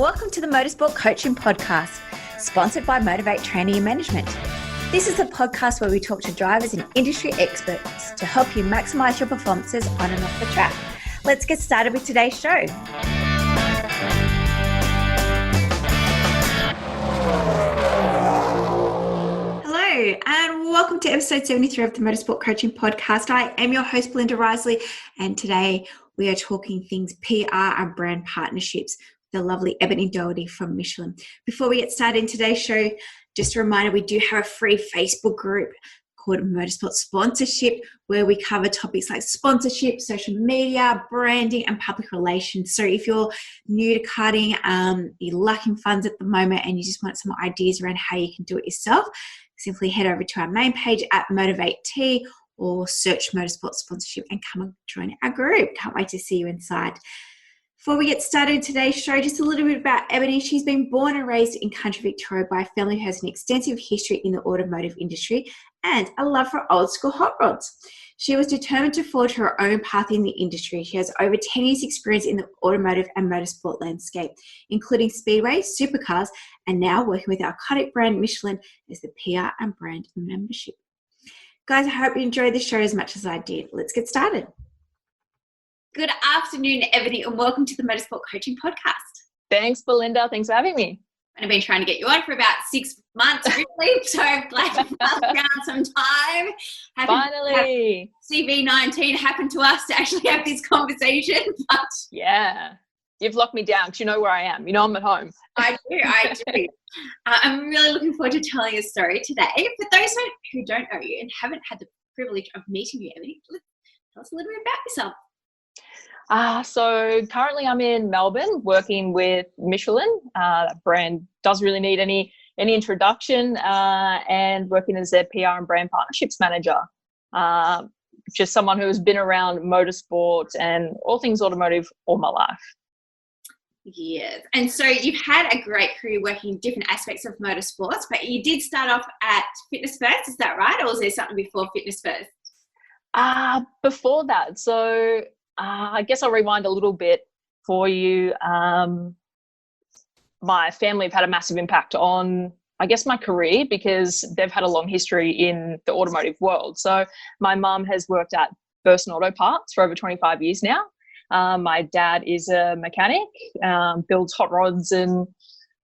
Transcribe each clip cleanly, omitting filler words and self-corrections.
welcome to the Motorsport Coaching Podcast, sponsored by MotiV8 Training Management. This is a podcast where we talk to drivers and industry experts to help you maximize your performances on and off the track. Let's get started with today's show. Hello, and welcome to episode 73 of the Motorsport Coaching Podcast. I am your host, Belinda Risley, and today we are talking things PR and brand partnerships with the lovely Ebony Doherty from Michelin. Before we get started in today's show, just a reminder, we do have a free Facebook group called Motorsport Sponsorship, where we cover topics like sponsorship, social media, branding, and public relations. So if you're new to karting, you're lacking funds at the moment, and you just want some ideas around how you can do it yourself, simply head over to our main page at MotiV8T or search Motorsport Sponsorship and come and join our group. Can't wait to see you inside. Before we get started in today's show, just a little bit about Ebony. She's been born and raised in country Victoria by a family who has an extensive history in the automotive industry and a love for old school hot rods. She was determined to forge her own path in the industry. She has over 10 years experience in the automotive and motorsport landscape, including speedway, supercars, and now working with our iconic brand Michelin as the PR and brand membership. Guys, I hope you enjoyed the show as much as I did. Let's get started. Good afternoon, Ebony, and welcome to the Motorsport Coaching Podcast. Thanks, Belinda. Thanks for having me. I've been trying to get you on for about 6 months, really, so I'm glad you found some time. Finally. CV19 happened to us to actually have this conversation. But yeah, you've locked me down because you know where I am. You know I'm at home. I do. I'm really looking forward to telling a story today. For those who don't know you and haven't had the privilege of meeting you, Ebony, tell us a little bit about yourself. So currently I'm in Melbourne working with Michelin. That brand doesn't really need any introduction, and working as their PR and brand partnerships manager. Just someone who has been around motorsport and all things automotive all my life. Yes. And so you've had a great career working in different aspects of motorsports, but you did start off at Fitness First, is that right? Or was there something before Fitness First? Before that. So I guess I'll rewind a little bit for you. My family have had a massive impact on, I guess, my career because they've had a long history in the automotive world. So my mum has worked at Burson Auto Parts for over 25 years now. My dad is a mechanic, builds hot rods and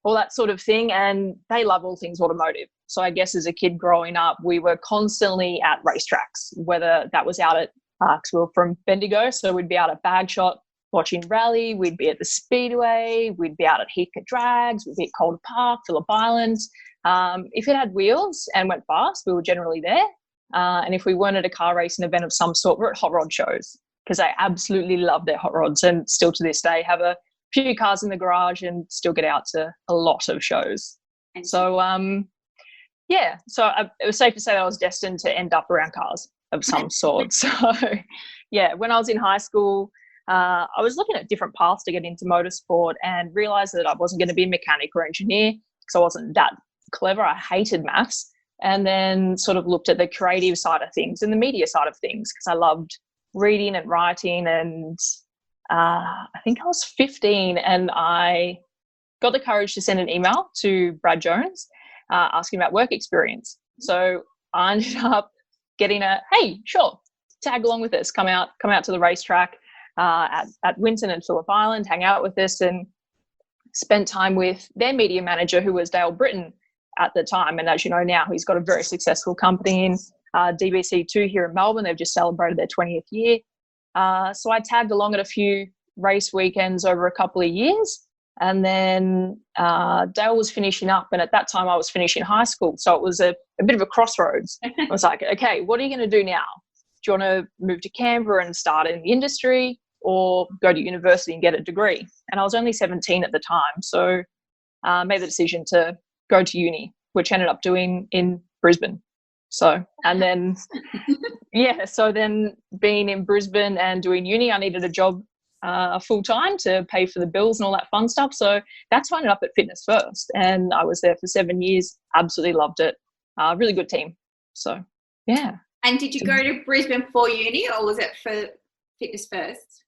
all that sort of thing, and they love all things automotive. So I guess as a kid growing up, we were constantly at racetracks, whether that was out at because we were from Bendigo, so we'd be out at Bagshot watching rally, we'd be at the Speedway, we'd be out at Heathcote Drags, we'd be at Calder Park, Phillip Island. If it had wheels and went fast, we were generally there. And if we weren't at a car racing event of some sort, we're at hot rod shows because I absolutely love their hot rods and still to this day have a few cars in the garage and still get out to a lot of shows. So, it was safe to say that I was destined to end up around cars of some sort. So yeah, when I was in high school, I was looking at different paths to get into motorsport and realized that I wasn't going to be a mechanic or engineer because I wasn't that clever. I hated maths, and then sort of looked at the creative side of things and the media side of things because I loved reading and writing. And I think I was 15 and I got the courage to send an email to Brad Jones asking about work experience. So I ended up getting hey, sure, tag along with us, come out to the racetrack at Winton and Phillip Island, hang out with us, and spent time with their media manager, who was Dale Britton at the time. And as you know now, he's got a very successful company in DBC2 here in Melbourne. They've just celebrated their 20th year. So I tagged along at a few race weekends over a couple of years. And then Dale was finishing up, and at that time I was finishing high school. So it was a bit of a crossroads. I was like, okay, what are you going to do now? Do you want to move to Canberra and start in the industry or go to university and get a degree? And I was only 17 at the time. So I made the decision to go to uni, which I ended up doing in Brisbane. So, and then, so then being in Brisbane and doing uni, I needed a job full time to pay for the bills and all that fun stuff. So that's why I ended up at Fitness First, and I was there for 7 years. Absolutely loved it. Really good team. So yeah. And did you go to Brisbane for uni, or was it for Fitness First?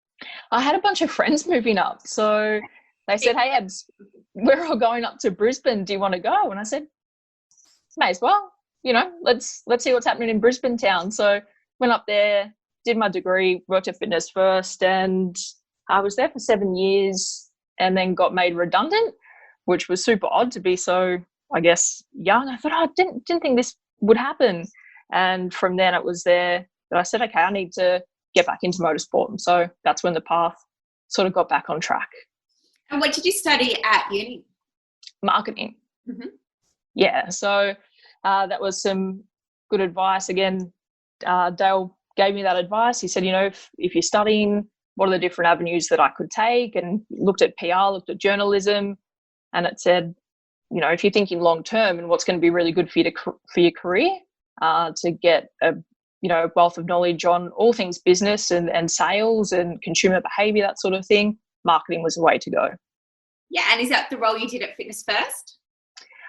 I had a bunch of friends moving up, so they said, "Hey, Ebs, we're all going up to Brisbane. Do you want to go? And I said, may as well, let's see what's happening in Brisbane town. So went up there, did my degree, worked at Fitness First, and I was there for 7 years and then got made redundant, which was super odd to be so, I guess, young. I thought, I didn't think this would happen. And from then it was there that I said, okay, I need to get back into motorsport. And so that's when the path sort of got back on track. And what did you study at uni? Marketing. Mm-hmm. Yeah. So that was some good advice. Again, Dale gave me that advice. He said, if you're studying, what are the different avenues that I could take? And looked at PR, looked at journalism, and it said, if you're thinking long term and what's going to be really good for your career, to get a wealth of knowledge on all things business and sales and consumer behavior, that sort of thing, marketing was the way to go. Yeah, and is that the role you did at Fitness First?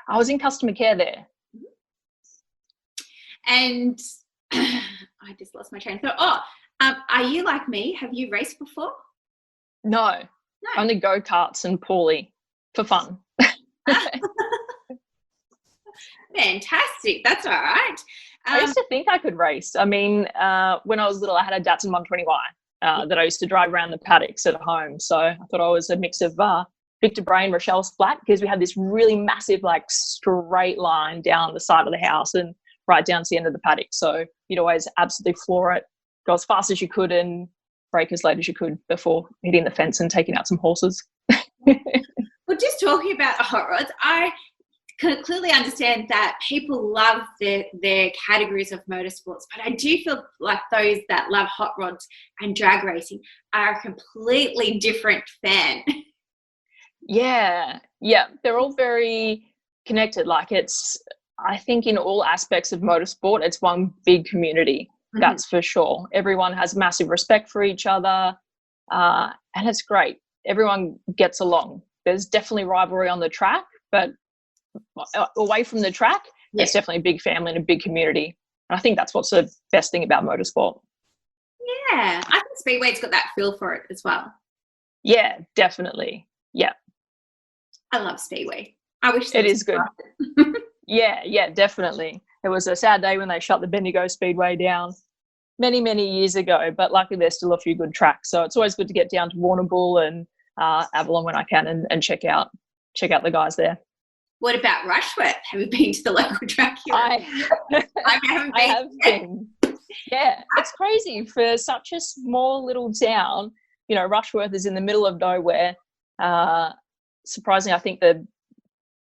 I was in customer care there. And I just lost my train of thought. Are you like me? Have you raced before? No. Only go-karts and poorly for fun. Fantastic. That's all right. I used to think I could race. I mean, when I was little, I had a Datsun 120Y that I used to drive around the paddocks at home. So I thought I was a mix of Victor Bray and Rochelle Splat, because we had this really massive, straight line down the side of the house and right down to the end of the paddock. So you'd always absolutely floor it, go as fast as you could and brake as late as you could before hitting the fence and taking out some horses. Well, just talking about the hot rods, I can clearly understand that people love their categories of motorsports, but I do feel like those that love hot rods and drag racing are a completely different fan. Yeah. They're all very connected. I think in all aspects of motorsport, it's one big community. Mm-hmm. That's for sure. Everyone has massive respect for each other, and it's great. Everyone gets along. There's definitely rivalry on the track, but away from the track, It's definitely a big family and a big community. And I think that's what's the best thing about motorsport. Yeah, I think Speedway's got that feel for it as well. Yeah, definitely. Yeah. I love Speedway. I wish it is good. Yeah, definitely. It was a sad day when they shut the Bendigo Speedway down many, many years ago, but luckily there's still a few good tracks. So it's always good to get down to Warrnambool and Avalon when I can and check out the guys there. What about Rushworth? Have you been to the local track here? I haven't been. I have been. Yeah, it's crazy for such a small little town. Rushworth is in the middle of nowhere. Surprisingly, I think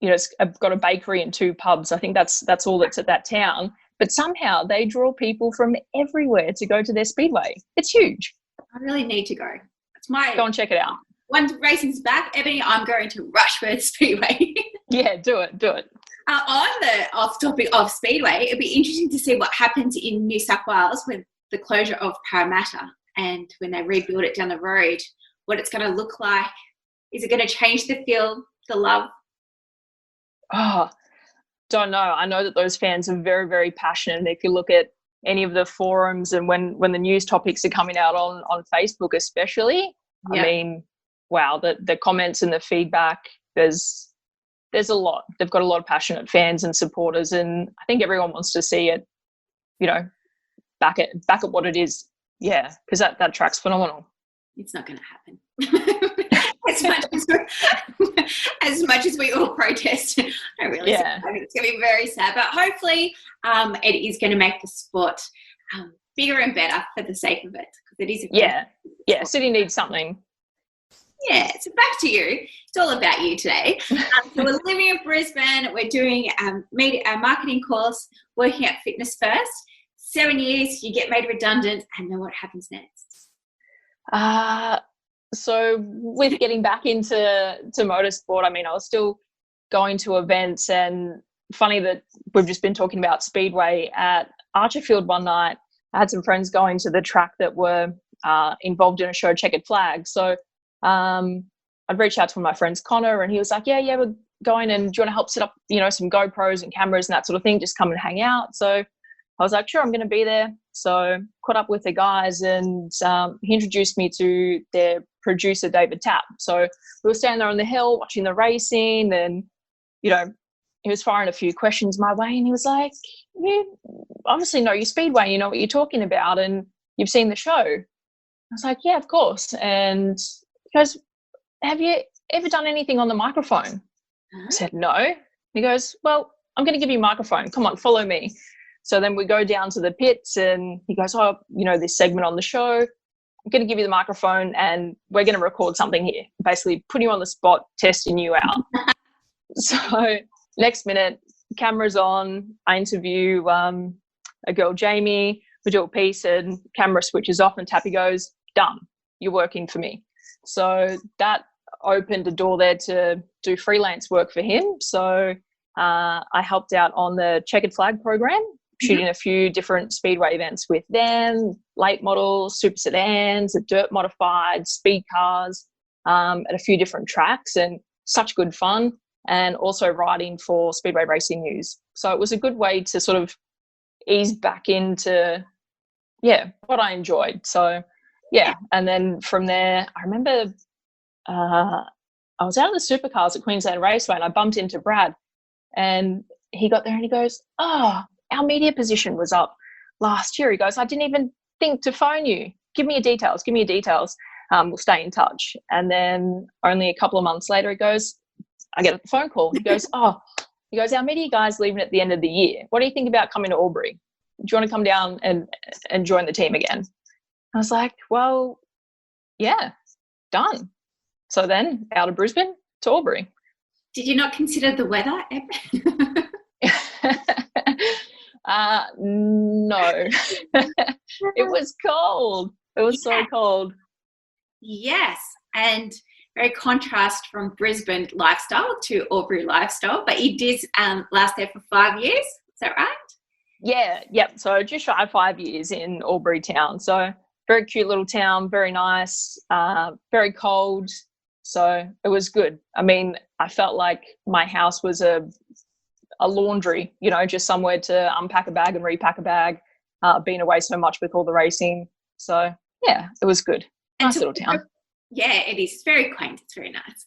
it's got a bakery and 2 pubs. I think that's all that's at that town. But somehow they draw people from everywhere to go to their speedway. It's huge. I really need to go. Go and check it out. Once racing's back, Ebony, I'm going to Rushworth Speedway. Yeah, do it. On the off topic of Speedway, it'd be interesting to see what happens in New South Wales with the closure of Parramatta and when they rebuild it down the road, what it's going to look like. Is it going to change the feel, the love? Oh, don't know. I know that those fans are very, very passionate. And if you look at any of the forums and when the news topics are coming out on Facebook especially, I mean, wow, the comments and the feedback, there's a lot. They've got a lot of passionate fans and supporters, and I think everyone wants to see it, back at what it is. Yeah, because that track's phenomenal. It's not going to happen. as much as we all protest, I really think it's going to be very sad. But hopefully, it is going to make the sport bigger and better for the sake of it, because it is. Yeah. City needs something. Yeah, so back to you. It's all about you today. So we're living in Brisbane. We're doing a marketing course, working at Fitness First. 7 years, you get made redundant, and then what happens next? So with getting back into motorsport, I mean, I was still going to events, and funny that we've just been talking about Speedway. At Archerfield one night, I had some friends going to the track that were involved in a show, Checkered Flag. So I'd reached out to one of my friends, Connor, and he was like, yeah, we're going, and do you want to help set up, some GoPros and cameras and that sort of thing? Just come and hang out. So I was like, sure, I'm going to be there. So caught up with the guys, and he introduced me to their producer David Tapp. So we were standing there on the hill watching the racing, and he was firing a few questions my way, and he was like, "You obviously know your speedway, you know what you're talking about, and you've seen the show." I was like, "Yeah, of course." And he goes, "Have you ever done anything on the microphone?" I said, "No." He goes, "Well, I'm going to give you a microphone. Come on, follow me." So then we go down to the pits, and he goes, "Oh, this segment on the show, I'm going to give you the microphone and we're going to record something here." Basically putting you on the spot, testing you out. So next minute, camera's on. I interview a girl, Jamie. We do a piece and camera switches off and Tappy goes, "Done. You're working for me." So that opened a door there to do freelance work for him. So I helped out on the Checkered Flag program, shooting a few different speedway events with them, late models, super sedans, dirt modified, speed cars, at a few different tracks, and such good fun. And also writing for Speedway Racing News. So it was a good way to sort of ease back into, what I enjoyed. So, and then from there, I remember I was out of the supercars at Queensland Raceway and I bumped into Brad, and he got there and he goes, "Oh, our media position was up last year." He goes, "I didn't even think to phone you. Give me your details. We'll stay in touch." And then only a couple of months later, he goes, I get a phone call. He goes, "Our media guy's leaving at the end of the year. What do you think about coming to Albury? Do you want to come down and join the team again?" I was like, "Well, yeah, done." So then out of Brisbane to Albury. Did you not consider the weather, Eb? No. It was cold. It was so cold. Yes, and very contrast from Brisbane lifestyle to Albury lifestyle, but you did last there for 5 years. Is that right? Yeah, yep. So just shy of 5 years in Albury town. So very cute little town, very nice, very cold. So it was good. I mean, I felt like my house was a laundry, just somewhere to unpack a bag and repack a bag, being away so much with all the racing. So yeah, it was good. Nice little town. Yeah, it is. It's very quaint. It's very nice.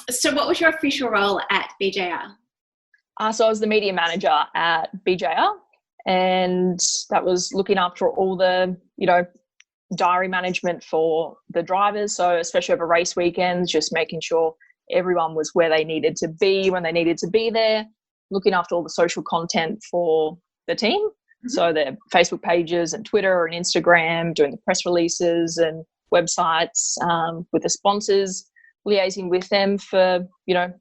So what was your official role at BJR? So I was the media manager at BJR, and that was looking after all the, diary management for the drivers. So especially over race weekends, just making sure everyone was where they needed to be when they needed to be there, looking after all the social content for the team. So their Facebook pages and Twitter and Instagram, doing the press releases and websites, with the sponsors, liaising with them for,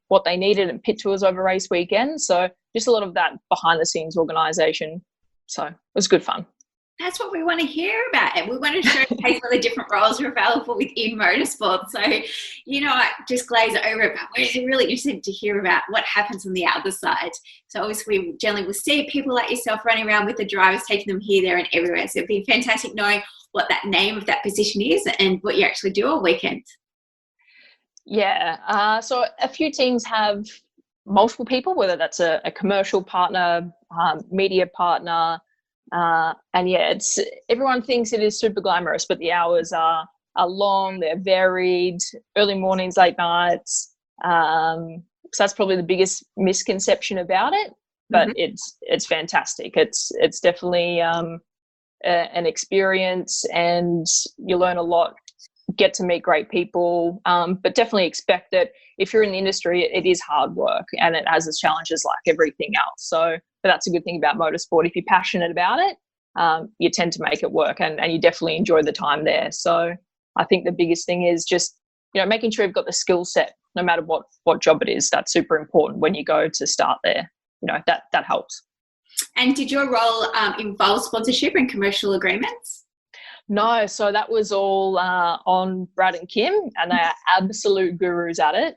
what they needed, and pit tours over race weekends. So just a lot of that behind the scenes organisation. So it was good fun. That's what we want to hear about, and we want to showcase all the different roles are available within motorsport. So, I just glaze over it, but we're really interested to hear about what happens on the other side. So obviously we generally will see people like yourself running around with the drivers, taking them here, there and everywhere. So it'd be fantastic knowing what that name of that position is and what you actually do all weekend. Yeah. So a few teams have multiple people, whether that's a commercial partner, media partner, and everyone thinks it is super glamorous, but the hours are long, they're varied, early mornings, late nights. So that's probably the biggest misconception about it, but it's fantastic. It's definitely an experience, and you learn a lot, get to meet great people, but definitely expect that if you're in the industry, it is hard work and it has its challenges like everything else. So, but that's a good thing about motorsport. If you're passionate about it, you tend to make it work, and you definitely enjoy the time there. So I think the biggest thing is just, making sure you've got the skill set, no matter what job it is. That's super important when you go to start there. That helps. And did your role involve sponsorship and commercial agreements? No, so that was all on Brad and Kim, and they are absolute gurus at it.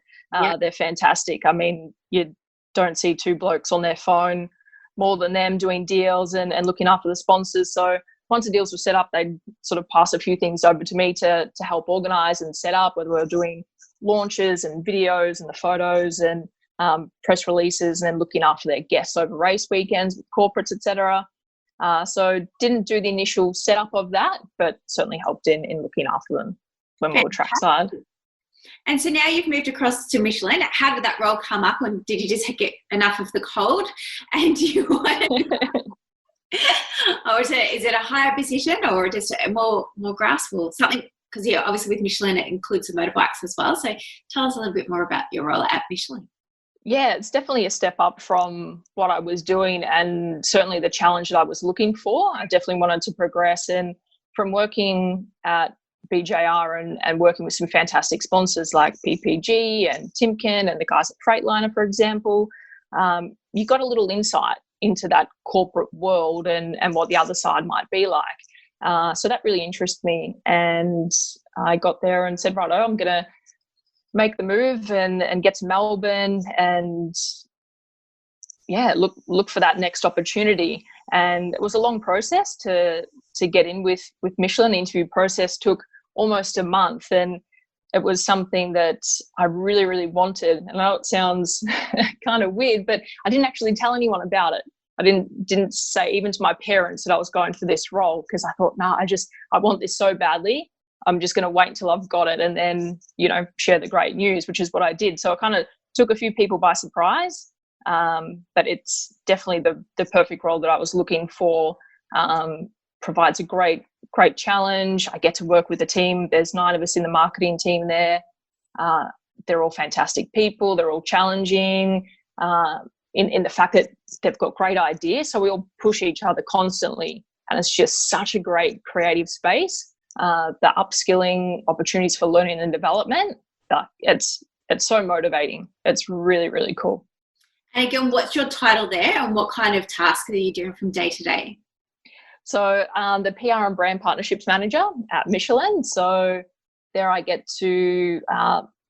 They're fantastic. I mean, you don't see two blokes on their phone more than them doing deals and looking after the sponsors. So once the deals were set up, they'd sort of pass a few things over to me to help organise and set up, whether we're doing launches and videos and the photos and press releases, and then looking after their guests over race weekends with corporates, etc. So didn't do the initial setup of that, but certainly helped in looking after them. we're more trackside. And so now you've moved across to Michelin. How did that role come up? And did you just get enough of the cold and you wanted or is it a higher position or just more grasp or something? Because obviously with Michelin it includes the motorbikes as well. So tell us a little bit more about your role at Michelin. Yeah, it's definitely a step up from what I was doing and certainly the challenge that I was looking for. I definitely wanted to progress, and from working at BJR and working with some fantastic sponsors like PPG and Timken and the guys at Freightliner, for example, you got a little insight into that corporate world and what the other side might be like. So that really interested me, and I got there and said, righto, I'm going to make the move and get to Melbourne and look for that next opportunity. And it was a long process to get in with Michelin. The interview process took almost a month, and it was something that I really, really wanted. And I know it sounds kind of weird, but I didn't actually tell anyone about it. I didn't say even to my parents that I was going for this role, because I thought, I want this so badly. I'm just going to wait until I've got it and then, share the great news, which is what I did. So I kind of took a few people by surprise, but it's definitely the perfect role that I was looking for. Provides a great challenge. I get to work with a team. There's 9 of us in the marketing team there. They're all fantastic people. They're all challenging in the fact that they've got great ideas. So we all push each other constantly, and it's just such a great creative space. The upskilling opportunities for learning and development, it's so motivating. It's really, really cool. And again, what's your title there and what kind of tasks are you doing from day to day? So the PR and brand partnerships manager at Michelin. So there I get to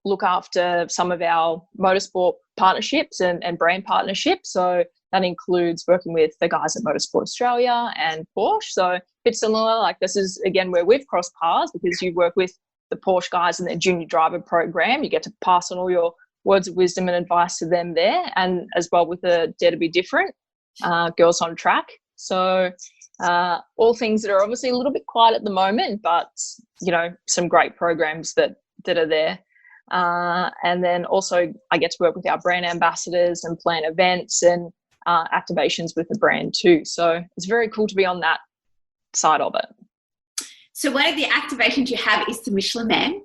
look after some of our motorsport partnerships and brand partnerships. So that includes working with the guys at Motorsport Australia and Porsche. So a bit similar, like this is, again, where we've crossed paths, because you work with the Porsche guys in their junior driver program. You get to pass on all your words of wisdom and advice to them there, and as well with the Dare to Be Different, Girls on Track. So all things that are obviously a little bit quiet at the moment, but, some great programs that are there. And then also I get to work with our brand ambassadors and plan events and activations with the brand too. So it's very cool to be on that side of it. So one of the activations you have is the Michelin Man.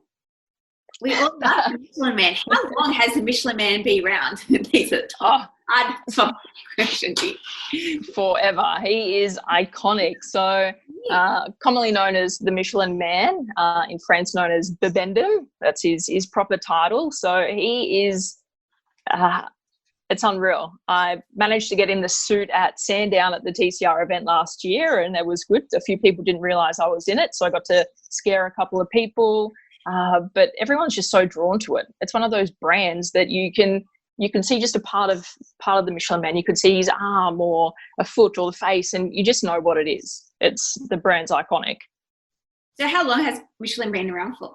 We all love the Michelin Man. How long has the Michelin Man been around? These are top questions. Forever. He is iconic. So commonly known as the Michelin Man, in France known as Bibendum. That's his proper title. So he is it's unreal. I managed to get in the suit at Sandown at the TCR event last year, and it was good. A few people didn't realise I was in it, so I got to scare a couple of people. But everyone's just so drawn to it. It's one of those brands that you can see just a part of the Michelin Man. You could see his arm or a foot or the face, and you just know what it is. It's the brand's iconic. So how long has Michelin been around for?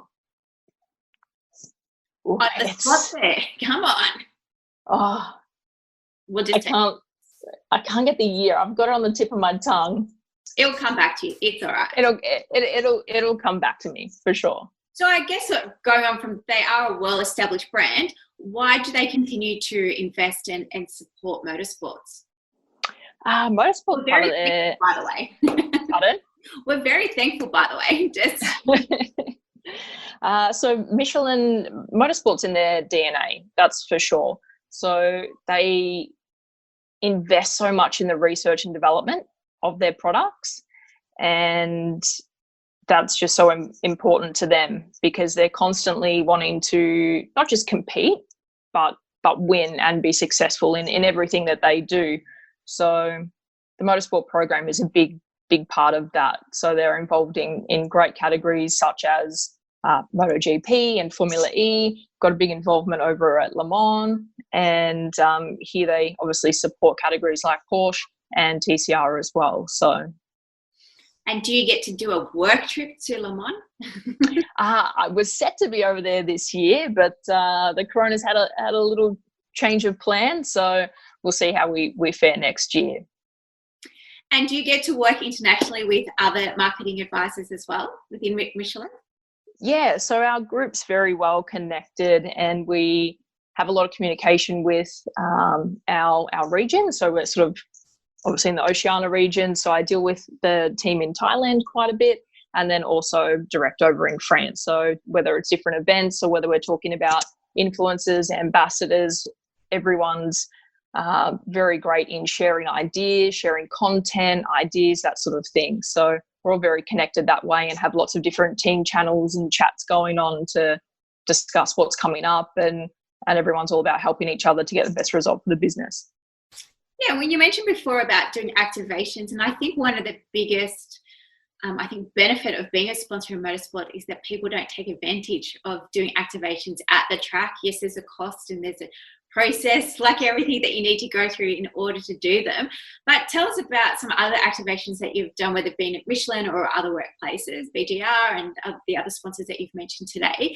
Ooh, the spot there. Come on. Oh, We'll just I can't get the year. I've got it on the tip of my tongue. It'll come back to you. It's all right. It'll come back to me for sure. So I guess going on from, they are a well-established brand. Why do they continue to invest and support motorsports? Motorsport, by the way. Pardon? We're very thankful, by the way. Just so Michelin Motorsports in their DNA, that's for sure. So they invest so much in the research and development of their products, and that's just so important to them, because they're constantly wanting to not just compete, but win and be successful in everything that they do. So the motorsport program is a big part of that. So they're involved in great categories such as MotoGP and Formula E, got a big involvement over at Le Mans, and here they obviously support categories like Porsche and TCR as well. So, and do you get to do a work trip to Le Mans? I was set to be over there this year, but the corona's had a little change of plan, so we'll see how we fare next year. And do you get to work internationally with other marketing advisors as well within Michelin? Yeah, so our group's very well connected, and we have a lot of communication with our region. So we're sort of obviously in the Oceania region. So I deal with the team in Thailand quite a bit, and then also direct over in France. So whether it's different events or whether we're talking about influencers, ambassadors, everyone's very great in sharing ideas, sharing content, ideas, that sort of thing. So we're all very connected that way and have lots of different team channels and chats going on to discuss what's coming up, and everyone's all about helping each other to get the best result for the business. Yeah, when you mentioned before about doing activations, and I think one of the biggest benefit of being a sponsor in motorsport is that people don't take advantage of doing activations at the track. Yes, there's a cost and there's a process, like everything, that you need to go through in order to do them. But tell us about some other activations that you've done, whether it been at Michelin or other workplaces, BGR and the other sponsors that you've mentioned today.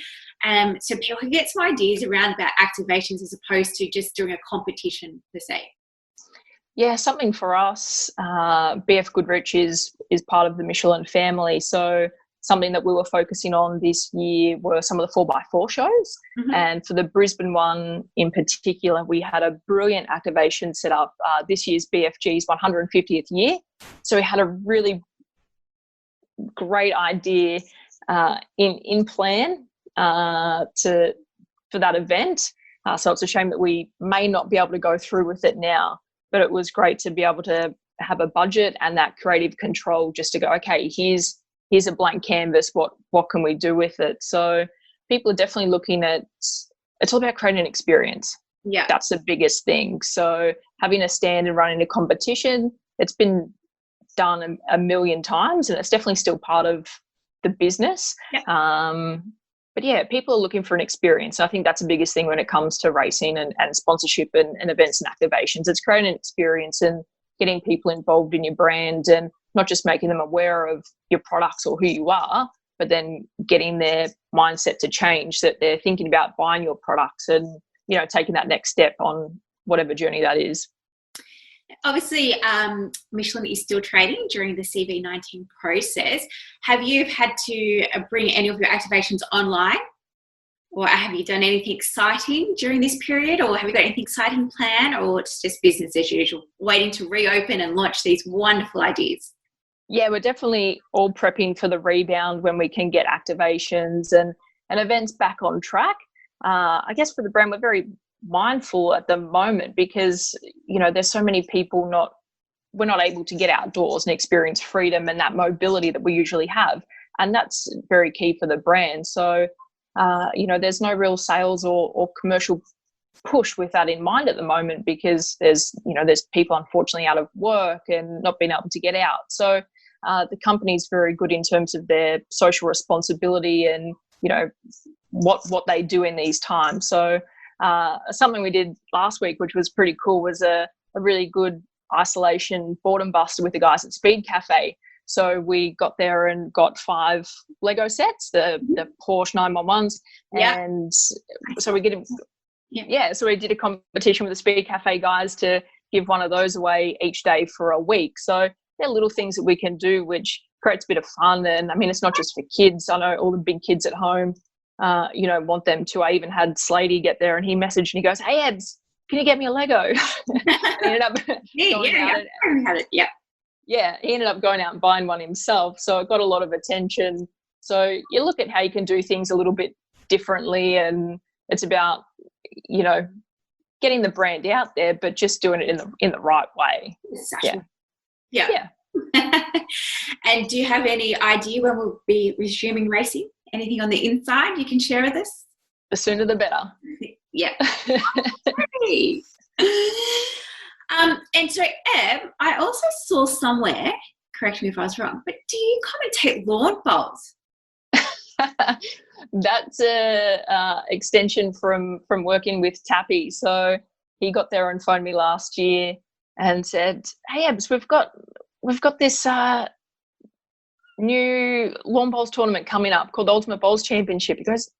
So people can get some ideas around about activations as opposed to just doing a competition per se. Yeah, something for us, BF Goodrich is part of the Michelin family. So something that we were focusing on this year were some of the 4x4 shows. Mm-hmm. And for the Brisbane one in particular, we had a brilliant activation set up this year's BFG's 150th year. So we had a really great idea in plan for that event. So it's a shame that we may not be able to go through with it now. But it was great to be able to have a budget and that creative control just to go, okay, here's a blank canvas. What can we do with it? So people are definitely looking at, it's all about creating an experience. Yeah. That's the biggest thing. So having a stand and running a competition, it's been done a million times, and it's definitely still part of the business. Yeah. But yeah, people are looking for an experience. I think that's the biggest thing when it comes to racing and sponsorship and events and activations. It's creating an experience and getting people involved in your brand, and not just making them aware of your products or who you are, but then getting their mindset to change, that they're thinking about buying your products and, you know, taking that next step on whatever journey that is. Obviously, Michelin is still trading during the CV19 process. Have you had to bring any of your activations online, or have you done anything exciting during this period, or have you got anything exciting planned, or it's just business as usual, waiting to reopen and launch these wonderful ideas? Yeah, we're definitely all prepping for the rebound when we can get activations and events back on track. I guess for the brand, we're very mindful at the moment because, you know, there's so many people we're not able to get outdoors and experience freedom and that mobility that we usually have, and that's very key for the brand. So you know, there's no real sales or commercial push with that in mind at the moment, because there's people unfortunately out of work and not being able to get out. So the company's very good in terms of their social responsibility and, you know, what they do in these times. So something we did last week, which was pretty cool, was a really good isolation boredom buster with the guys at Speed Cafe. So we got there and got 5 Lego sets, the Porsche 911s. Yeah. And so we so we did a competition with the Speed Cafe guys to give one of those away each day for a week. So they're little things that we can do, which creates a bit of fun. And I mean, it's not just for kids. I know all the big kids at home, you know, want them to. I even had Slady get there, and he messaged and he goes, "Hey, Ebs, can you get me a Lego?" He ended up going out. Yeah, he ended up going out and buying one himself. So it got a lot of attention. So you look at how you can do things a little bit differently, and it's about, you know, getting the brand out there, but just doing it in the right way. Exactly. Yeah. And do you have any idea when we'll be resuming racing? Anything on the inside you can share with us? The sooner the better. Yeah. And so, Eb, I also saw somewhere, correct me if I was wrong, but do you commentate lawn bowls? That's a extension from working with Tappy. So he got there and phoned me last year and said, "Hey, Ebs, we've got this new lawn bowls tournament coming up called the Ultimate Bowls Championship." He goes,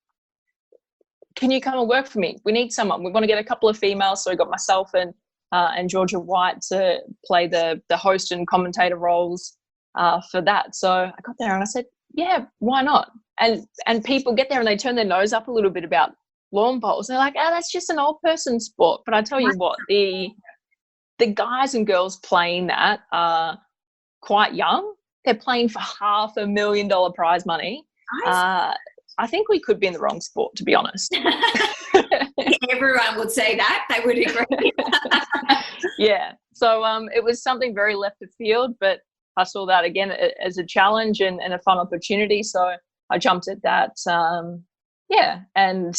"Can you come and work for me? We need someone. We want to get a couple of females." So we got myself and Georgia White to play the host and commentator roles for that. So I got there and I said, "Yeah, why not?" and people get there and they turn their nose up a little bit about lawn bowls. They're like, oh, that's just an old person sport. But I tell you what, the guys and girls playing that are quite young. They're playing for $500,000 prize money. I think we could be in the wrong sport, to be honest. Everyone would say that. They would agree. Yeah. So it was something very left of field, but I saw that again as a challenge and a fun opportunity. So I jumped at that. And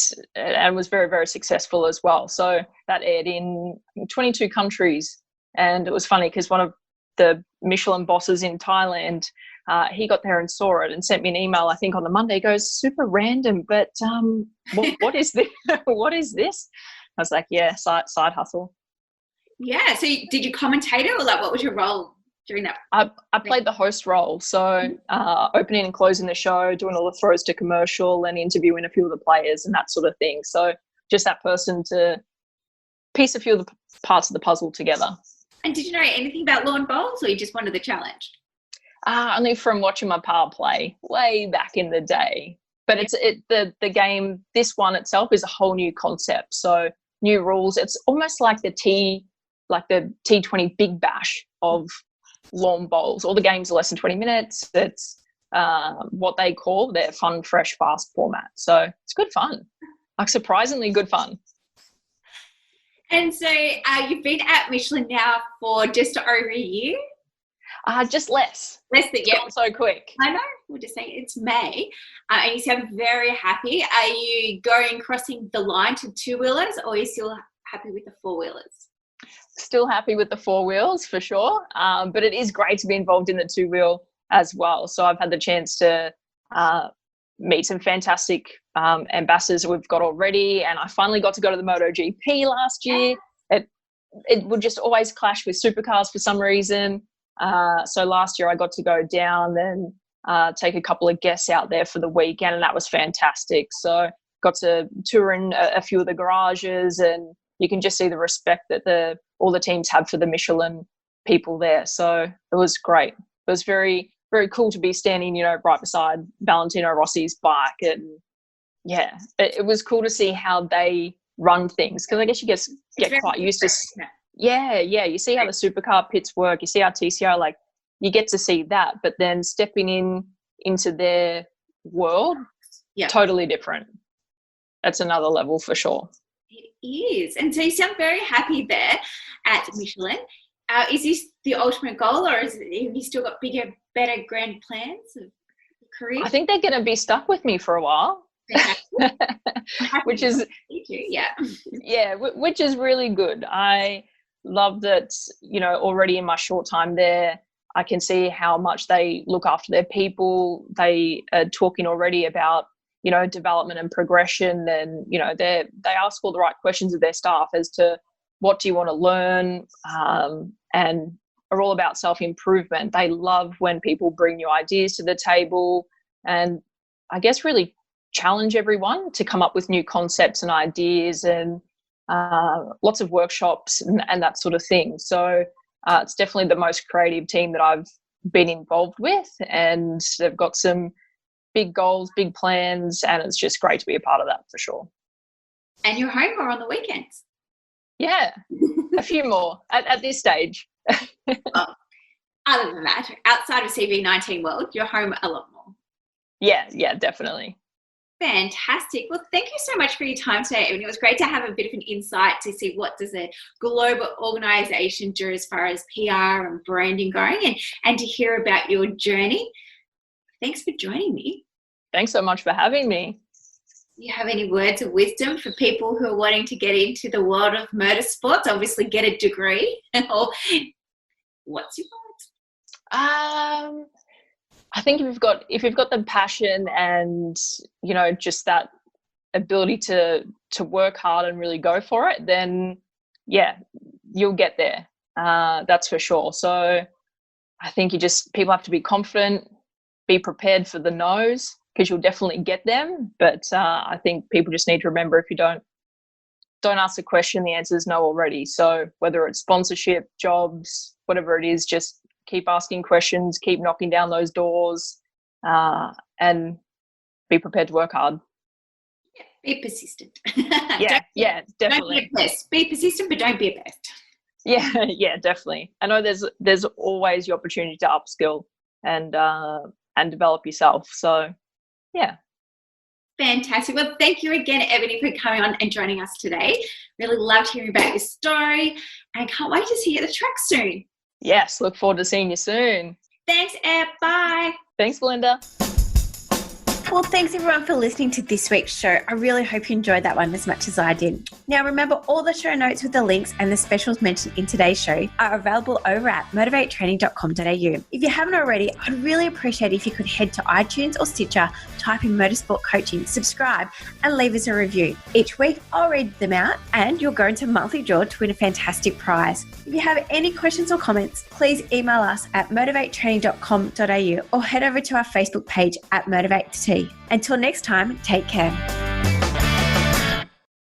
was very, very successful as well. So that aired in 22 countries. And it was funny because one of the Michelin bosses in Thailand, he got there and saw it and sent me an email, I think on the Monday, goes, super random, but what is this? What is this? I was like, yeah, side hustle. Yeah. So did you commentate it, or like what was your role during that? I played the host role. So opening and closing the show, doing all the throws to commercial and interviewing a few of the players and that sort of thing. So just that person to piece a few of the parts of the puzzle together. And did you know anything about lawn bowls, or you just wanted the challenge? Only from watching my pa play way back in the day. But the game, this one itself is a whole new concept. So new rules. It's almost like the T20 Big Bash of lawn bowls. All the games are less than 20 minutes. It's what they call their fun, fresh, fast format. So it's good fun, like surprisingly good fun. And so you've been at Michelin now for just over a year? Just less. Less than, yeah. So quick. I know. We'll just say it's May. And you sound very happy. Are you crossing the line to two-wheelers, or are you still happy with the four-wheelers? Still happy with the four wheels for sure. But it is great to be involved in the two-wheel as well. So I've had the chance to meet some fantastic ambassadors we've got already, and I finally got to go to the MotoGP last year. It would just always clash with supercars for some reason. So last year I got to go down and take a couple of guests out there for the weekend, and that was fantastic. So got to tour in a few of the garages, and you can just see the respect that all the teams have for the Michelin people there. So it was great. It was very, very cool to be standing, right beside Valentino Rossi's bike. And yeah, it was cool to see how they run things, because I guess you get quite used to. Yeah. You see how the supercar pits work. You see how TCR, like, you get to see that, but then stepping into their world, totally different. That's another level for sure. It is. And so you sound very happy there at Michelin. Is this the ultimate goal, or have you still got bigger, better grand plans of career? I think they're going to be stuck with me for a while. which is which is really good. I love that, already in my short time there, I can see how much they look after their people. They are talking already about, development and progression, and, they ask all the right questions of their staff as to what do you want to learn, and are all about self-improvement. They love when people bring new ideas to the table, and I guess really challenge everyone to come up with new concepts and ideas, and lots of workshops and that sort of thing. So it's definitely the most creative team that I've been involved with, and they've got some big goals, big plans, and it's just great to be a part of that for sure. And you're home more on the weekends? Yeah, a few more at this stage. Well, other than that, outside of CV19 world, you're home a lot more. Yeah, definitely. Fantastic. Well, thank you so much for your time today, Ebony. It was great to have a bit of an insight to see what does a global organisation do as far as PR and branding going, and to hear about your journey. Thanks for joining me. Thanks so much for having me. Do you have any words of wisdom for people who are wanting to get into the world of motorsports, obviously get a degree? Or what's your words? I think if you've got the passion and, just that ability to work hard and really go for it, then you'll get there. That's for sure. So I think people have to be confident, be prepared for the no's, because you'll definitely get them. But I think people just need to remember, if you don't ask a question, the answer is no already. So whether it's sponsorship, jobs, whatever it is, just keep asking questions, keep knocking down those doors, and be prepared to work hard. Be persistent. Yeah, definitely. Don't be a pest. Be persistent, but don't be a pest. Yeah, definitely. I know there's always the opportunity to upskill and develop yourself. So, yeah. Fantastic. Well, thank you again, Ebony, for coming on and joining us today. Really loved hearing about your story and can't wait to see you at the track soon. Yes, look forward to seeing you soon. Thanks, Eb. Bye. Thanks, Belinda. Well, thanks everyone for listening to this week's show. I really hope you enjoyed that one as much as I did. Now, remember, all the show notes with the links and the specials mentioned in today's show are available over at motiv8training.com.au. If you haven't already, I'd really appreciate it if you could head to iTunes or Stitcher, type in Motorsport Coaching, subscribe, and leave us a review. Each week, I'll read them out and you'll go into a monthly draw to win a fantastic prize. If you have any questions or comments, please email us at motiv8training.com.au or head over to our Facebook page at motiv8t. Until next time, take care.